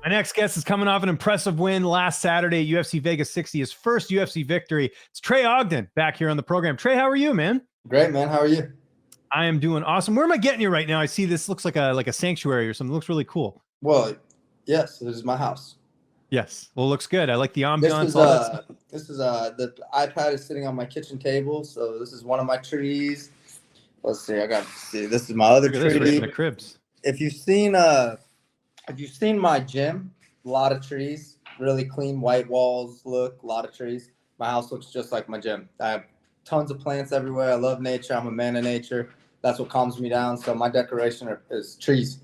My next guest is coming off an impressive win last Saturday at UFC Vegas 60, his first UFC victory. It's Trey Ogden back here on the program. Trey, how are you, man? Great, man. How are you? I am doing awesome. Where am I getting you right now? I see this looks like a sanctuary or something. It looks really cool. Well, yes, this is my house. Yes. Well, it looks good. I like the ambiance. This is the iPad is sitting on my kitchen table, so this is one of my trees. Let's see. I got to see. This is my other tree. The cribs. If you've seen my gym, a lot of trees, really clean white walls. Look, a lot of trees. My house looks just like my gym. I have tons of plants everywhere. I love nature. I'm a man of nature. That's what calms me down. So my decoration is trees.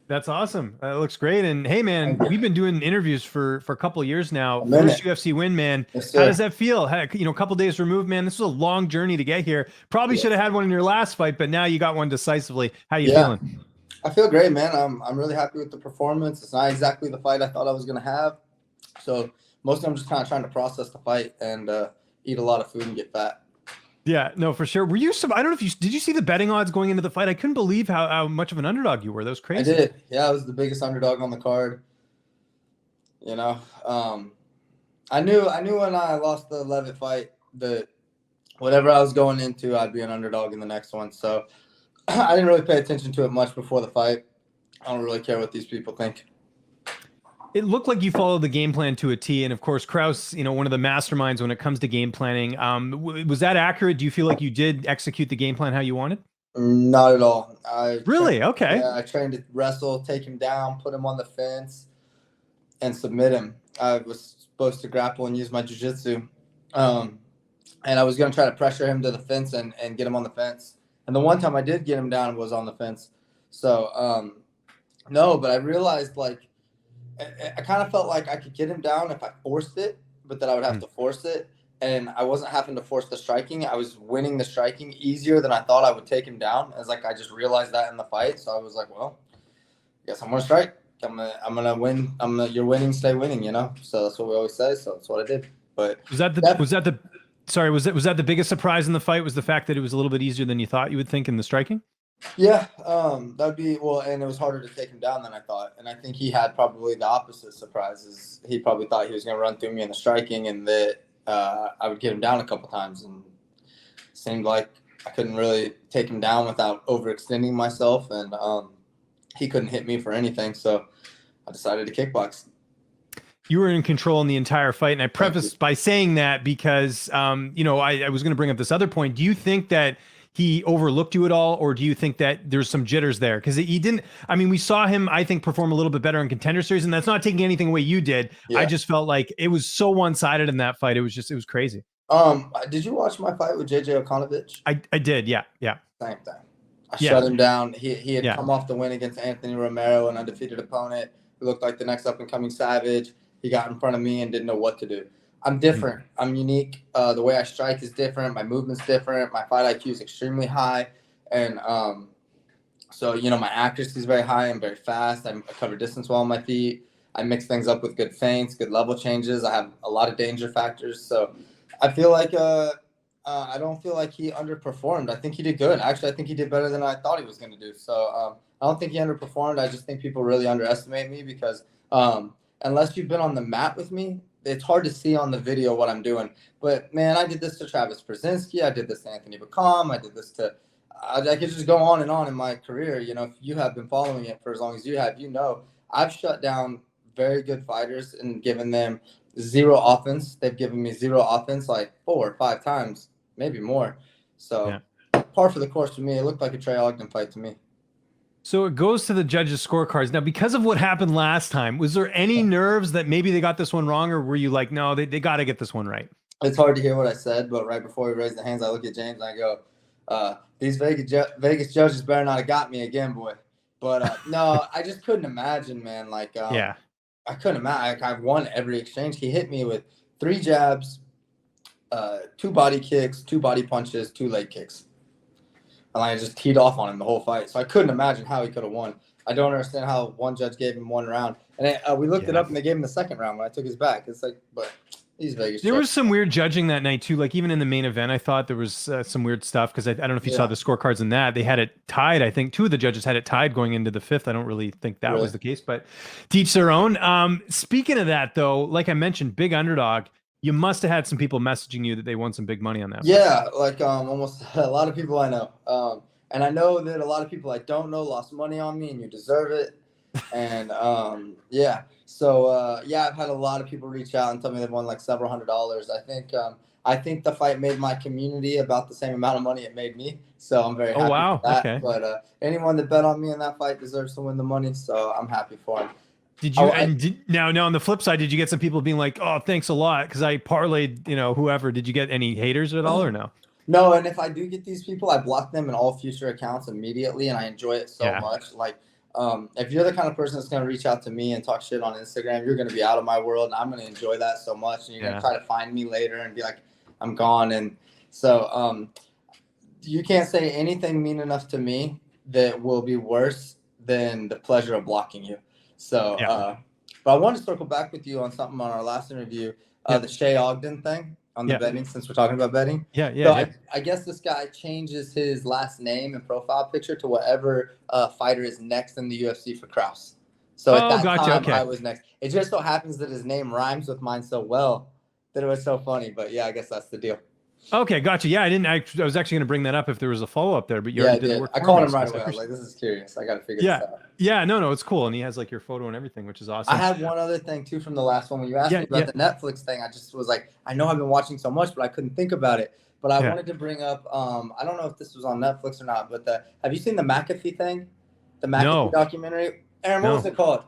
That's awesome. It looks great. And hey, man, we've been doing interviews for a couple of years now. First UFC win, man. Yes, how does that feel? A couple days removed, man. This was a long journey to get here. Probably should have had one in your last fight, but now you got one decisively. How you feeling? I feel great, man. I'm really happy with the performance. It's not exactly the fight I thought I was going to have. So mostly I'm just kind of trying to process the fight and eat a lot of food and get fat. Yeah, no, for sure. Were you I don't know if did you see the betting odds going into the fight? I couldn't believe how much of an underdog you were. That was crazy. I did. Yeah, I was the biggest underdog on the card. You know, I knew when I lost the Levitt fight that whatever I was going into, I'd be an underdog in the next one. So I didn't really pay attention to it much before the fight. I don't really care what these people think. It looked like you followed the game plan to a T, and of course, Kraus, one of the masterminds when it comes to game planning. Was that accurate? Do you feel like you did execute the game plan how you wanted? Not at all. Okay. Yeah, I trained to wrestle, take him down, put him on the fence, and submit him. I was supposed to grapple and use my jiu-jitsu, and I was going to try to pressure him to the fence and get him on the fence. And the one time I did get him down was on the fence. So, no, but I realized, I kind of felt like I could get him down if I forced it, but that I would have to force it. And I wasn't having to force the striking. I was winning the striking easier than I thought I would take him down. I just realized that in the fight. So I was like, well, I guess I'm going to strike. I'm gonna win. You're winning, stay winning, So that's what we always say. So that's what I did. But was that the biggest surprise in the fight, was the fact that it was a little bit easier than you thought you would think in the striking? Yeah, that'd be and it was harder to take him down than I thought. And I think he had probably the opposite surprises. He probably thought he was going to run through me in the striking and that I would get him down a couple times. And it seemed like I couldn't really take him down without overextending myself. And he couldn't hit me for anything. So I decided to kickbox. You were in control in the entire fight. And I prefaced by saying that because, I was going to bring up this other point. Do you think that he overlooked you at all, or do you think that there's some jitters there? Because he didn't. I mean, we saw him, I think, perform a little bit better in Contender Series, and that's not taking anything away you did. Yeah. I just felt like it was so one-sided in that fight. It was crazy. Did you watch my fight with JJ Okonovich? I did. Yeah. Same thing. I shut him down. He had come off the win against Anthony Romero, an undefeated opponent who looked like the next up-and-coming Savage. He got in front of me and didn't know what to do. I'm different. I'm unique. The way I strike is different. My movement's different. My fight IQ is extremely high. And so, my accuracy is very high. I'm very fast. I cover distance well on my feet. I mix things up with good feints, good level changes. I have a lot of danger factors. So I feel like I don't feel like he underperformed. I think he did good. Actually, I think he did better than I thought he was going to do. So I don't think he underperformed. I just think people really underestimate me because unless you've been on the mat with me, it's hard to see on the video what I'm doing. But, man, I did this to Travis Brzezinski. I did this to Anthony Bacom. I did this to I could just go on and on in my career. If you have been following it for as long as you have, I've shut down very good fighters and given them zero offense. They've given me zero offense like 4 or 5 times, maybe more. So par for the course for me. It looked like a Trey Ogden fight to me. So it goes to the judges' scorecards. Now, because of what happened last time, was there any nerves that maybe they got this one wrong, or were you like, no, they got to get this one right? It's hard to hear what I said, but right before we raised the hands, I look at James and I go, these Vegas judges better not have got me again, boy. But no, I just couldn't imagine, man. I couldn't imagine. I've won every exchange. He hit me with 3 jabs, 2 body kicks, 2 body punches, 2 leg kicks. And I just teed off on him the whole fight. So I couldn't imagine how he could have won. I don't understand how one judge gave him 1 round. And we looked it up, and they gave him the 2nd round when I took his back. It's like, but He's Vegas. There was some weird judging that night too. Like even in the main event, I thought there was some weird stuff because I don't know if you saw the scorecards in that. They had it tied. I think two of the judges had it tied going into the fifth. I don't really think that was the case, but to each their own. Speaking of that though, like I mentioned, big underdog. You must have had some people messaging you that they won some big money on that. Yeah, like almost a lot of people I know. And I know that a lot of people I don't know lost money on me, and you deserve it. And yeah. So yeah, I've had a lot of people reach out and tell me they've won like several $100s. I think the fight made my community about the same amount of money it made me. So I'm very happy for that. Okay. But anyone that bet on me in that fight deserves to win the money. So I'm happy for them. Did you now on the flip side, did you get some people being like, "Oh, thanks a lot," because I parlayed, whoever? Did you get any haters at all or no? No, and if I do get these people, I block them in all future accounts immediately, and I enjoy it so much. Like, if you're the kind of person that's going to reach out to me and talk shit on Instagram, you're going to be out of my world, and I'm going to enjoy that so much. And you're going to try to find me later and be like, I'm gone. And so you can't say anything mean enough to me that will be worse than the pleasure of blocking you. So, but I wanted to circle back with you on something on our last interview, the Trey Ogden thing on the betting, since we're talking about betting. I guess this guy changes his last name and profile picture to whatever fighter is next in the UFC for Kraus. So at that time, I was next. It just so happens that his name rhymes with mine so well that it was so funny. But yeah, I guess that's the deal. Okay, gotcha. Yeah, I was actually going to bring that up if there was a follow-up there, but you already did the work. I called him right away. I was like, this is curious. I got to figure this out. Yeah, no, it's cool. And he has like your photo and everything, which is awesome. I had one other thing too from the last one. When you asked me about the Netflix thing, I just was like, I know I've been watching so much, but I couldn't think about it. But I wanted to bring up, I don't know if this was on Netflix or not, but have you seen the McAfee thing? The McAfee documentary? Aaron, what was it called?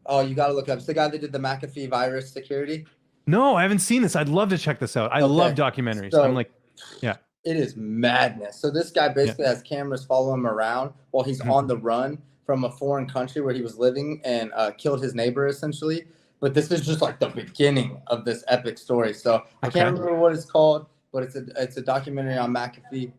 Oh, you got to look it up. It's the guy that did the McAfee virus security. No, I haven't seen this. I'd love to check this out. I love documentaries. So, I'm like, it is madness. So this guy basically has cameras follow him around while he's on the run from a foreign country where he was living and killed his neighbor essentially. But this is just like the beginning of this epic story. So I can't remember what it's called, but it's a documentary on McAfee.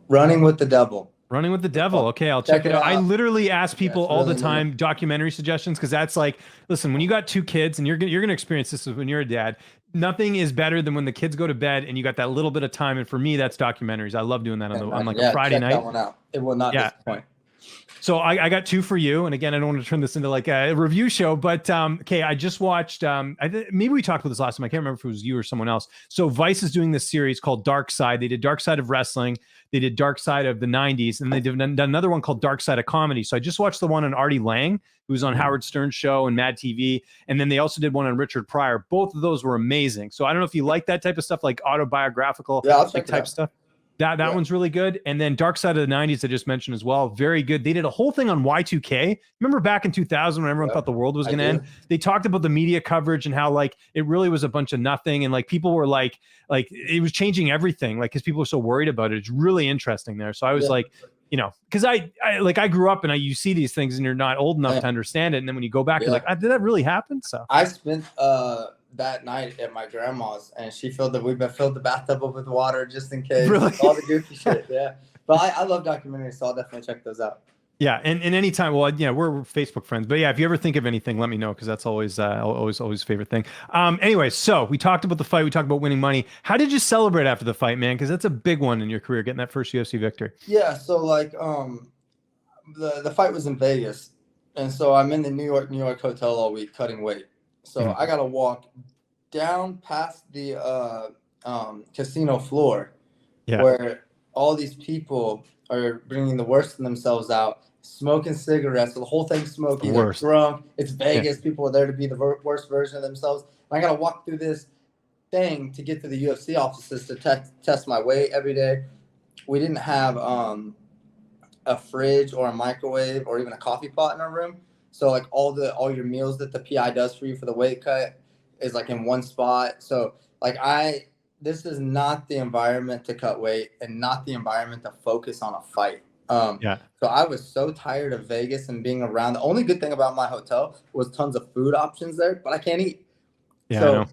Running with the Devil. Running with the Devil. Okay, I'll check it out. I literally ask people all the time documentary suggestions because that's like, listen, when you got two kids and you're gonna experience this when you're a dad, nothing is better than when the kids go to bed and you got that little bit of time. And for me, that's documentaries. I love doing that on like a Friday night. That one out. It will not disappoint. So I got two for you. And again, I don't want to turn this into like a review show, but okay, I just watched, maybe we talked about this last time. I can't remember if it was you or someone else. So Vice is doing this series called Dark Side. They did Dark Side of Wrestling. They did Dark Side of the 90s. And they did another one called Dark Side of Comedy. So I just watched the one on Artie Lang, who was on Howard Stern's show and Mad TV. And then they also did one on Richard Pryor. Both of those were amazing. So I don't know if you like that type of stuff, like autobiographical type stuff. That one's really good. And then Dark Side of the 90s, I just mentioned as well. Very good. They did a whole thing on Y2K. Remember back in 2000 when everyone thought the world was going to end? They talked about the media coverage and how like it really was a bunch of nothing. And like people were like it was changing everything. Like because people were so worried about it. It's really interesting there. So I was like, because I grew up and you see these things and you're not old enough to understand it. And then when you go back, you're like, did that really happen? So I spent that night at my grandma's and we filled the bathtub up with water just in case. Really? All the goofy shit. Yeah. But I love documentaries, so I'll definitely check those out. Yeah, and anytime, we're Facebook friends, but yeah, if you ever think of anything, let me know because that's always favorite thing. Anyway, so we talked about the fight, we talked about winning money. How did you celebrate after the fight, man? Because that's a big one in your career, getting that first UFC victory. Yeah, so like the fight was in Vegas, and so I'm in the New York hotel all week cutting weight. So I gotta walk down past the casino floor, where all these people are bringing the worst of themselves out, smoking cigarettes. So the whole thing's smoky. They're drunk. It's Vegas. People are there to be the worst version of themselves. And I got to walk through this thing to get to the UFC offices to test my weight every day. We didn't have a fridge or a microwave or even a coffee pot in our room. So like all your meals that the PI does for you for the weight cut is like in one spot. So like this is not the environment to cut weight and not the environment to focus on a fight. So I was so tired of Vegas and being around. The only good thing about my hotel was tons of food options there, but I can't eat. Yeah, so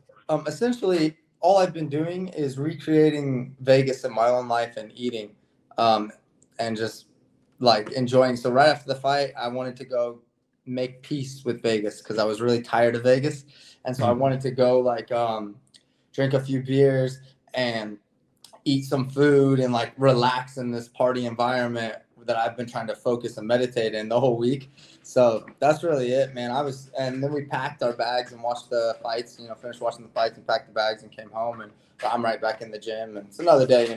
essentially all I've been doing is recreating Vegas in my own life and eating and just like enjoying. So right after the fight, I wanted to go make peace with Vegas because I was really tired of Vegas. And so I wanted to go like drink a few beers and eat some food and like relax in this party environment that I've been trying to focus and meditate in the whole week. So that's really it, man. And then we packed our bags and watched the fights, finished watching the fights and packed the bags and came home, and I'm right back in the gym, and it's another day.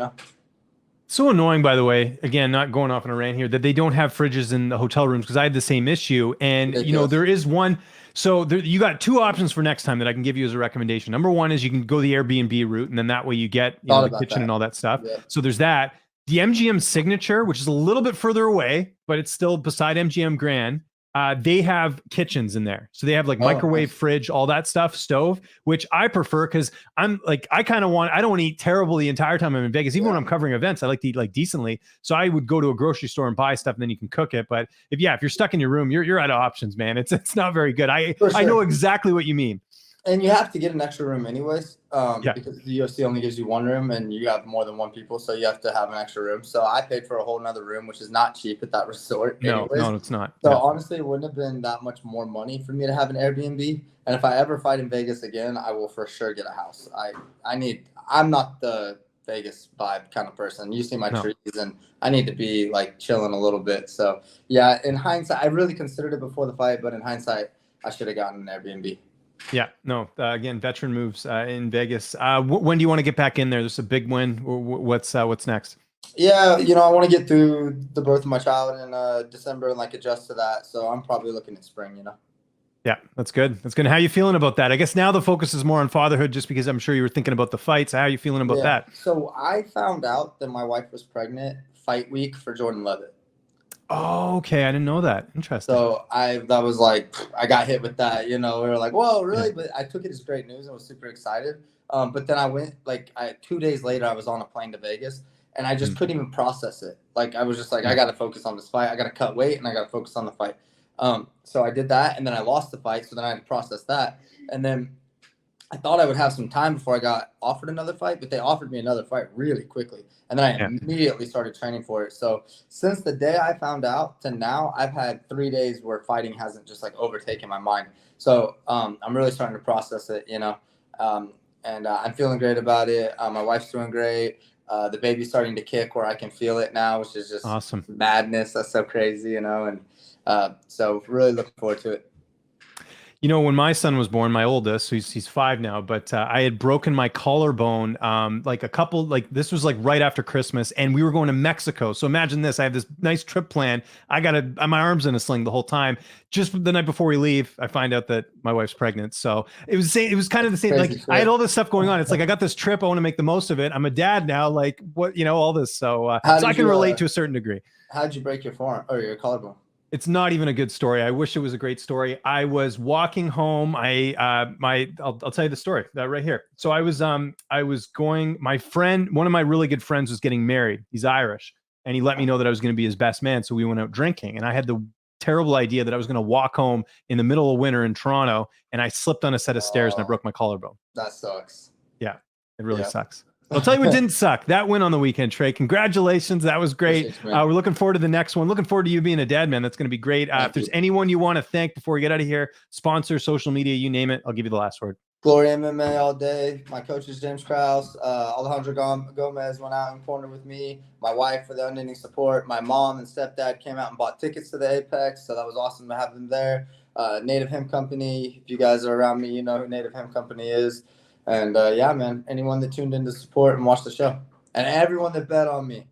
So annoying, by the way, again, not going off on a rant here, that they don't have fridges in the hotel rooms, because I had the same issue. And, there is one. So you got two options for next time that I can give you as a recommendation. Number one is you can go the Airbnb route, and then that way you get the kitchen and all that stuff. Yeah. So there's that. The MGM Signature, which is a little bit further away, but it's still beside MGM Grand. They have kitchens in there. So they have like microwave, fridge, all that stuff, stove, which I prefer because I'm like, I don't want to eat terrible the entire time I'm in Vegas. Even when I'm covering events, I like to eat like decently. So I would go to a grocery store and buy stuff, and then you can cook it. But if you're stuck in your room, you're out of options, man. It's not very good. I know exactly what you mean. And you have to get an extra room anyways, because the UFC only gives you one room and you have more than one people. So you have to have an extra room. So I paid for a whole nother room, which is not cheap at that resort. No, it's not. So honestly, it wouldn't have been that much more money for me to have an Airbnb. And if I ever fight in Vegas again, I will for sure get a house. I'm not the Vegas vibe kind of person. You see my trees, and I need to be like chilling a little bit. So yeah, in hindsight, I really considered it before the fight, but in hindsight, I should have gotten an Airbnb. Yeah, no. Again, veteran moves in Vegas. When do you want to get back in there? There's a big win. What's next? Yeah, I want to get through the birth of my child in December and like adjust to that. So I'm probably looking at spring. Yeah, that's good. That's good. How are you feeling about that? I guess now the focus is more on fatherhood, just because I'm sure you were thinking about the fights. How are you feeling about that? So I found out that my wife was pregnant fight week for Jordan Levitt. Oh, okay. I didn't know that. Interesting. So I got hit with that, we were like, whoa, really? Yeah. But I took it as great news and was super excited. But then I went 2 days later, I was on a plane to Vegas, and I just couldn't even process it. Like, I was just like, I got to focus on this fight. I got to cut weight and I got to focus on the fight. So I did that, and then I lost the fight. So then I had to process that. And then I thought I would have some time before I got offered another fight, but they offered me another fight really quickly. And then I immediately started training for it. So since the day I found out to now, I've had 3 days where fighting hasn't just overtaken my mind. So I'm really starting to process it, and I'm feeling great about it. My wife's doing great. The baby's starting to kick where I can feel it now, which is just awesome. Madness. That's so crazy, and so really looking forward to it. When my son was born, my oldest, he's 5 now, but I had broken my collarbone this was right after Christmas, and we were going to Mexico. So imagine this. I have this nice trip planned. My arm's in a sling the whole time. Just the night before we leave, I find out that my wife's pregnant. So it was kind of the same. I had all this stuff going on. It's I got this trip. I want to make the most of it. I'm a dad now. All this. So I can relate to a certain degree. How'd you break your forearm or your collarbone? It's not even a good story. I wish it was a great story. I was walking home. I'll tell you the story right here. So I was going, one of my really good friends was getting married. He's Irish, and he let me know that I was going to be his best man. So we went out drinking, and I had the terrible idea that I was going to walk home in the middle of winter in Toronto, and I slipped on a set of stairs and I broke my collarbone. That sucks. Yeah, it really sucks. I'll tell you what didn't suck. That win on the weekend, Trey. Congratulations. That was great. We're looking forward to the next one. Looking forward to you being a dad, man. That's going to be great. If there's anyone you want to thank before we get out of here, sponsor, social media, you name it, I'll give you the last word. Glory MMA all day. My coach is James Krause. Alejandro Gomez went out and cornered with me. My wife for the unending support. My mom and stepdad came out and bought tickets to the Apex, so that was awesome to have them there. Native Hemp Company. If you guys are around me, you know who Native Hemp Company is. And man, anyone that tuned in to support and watch the show, and everyone that bet on me.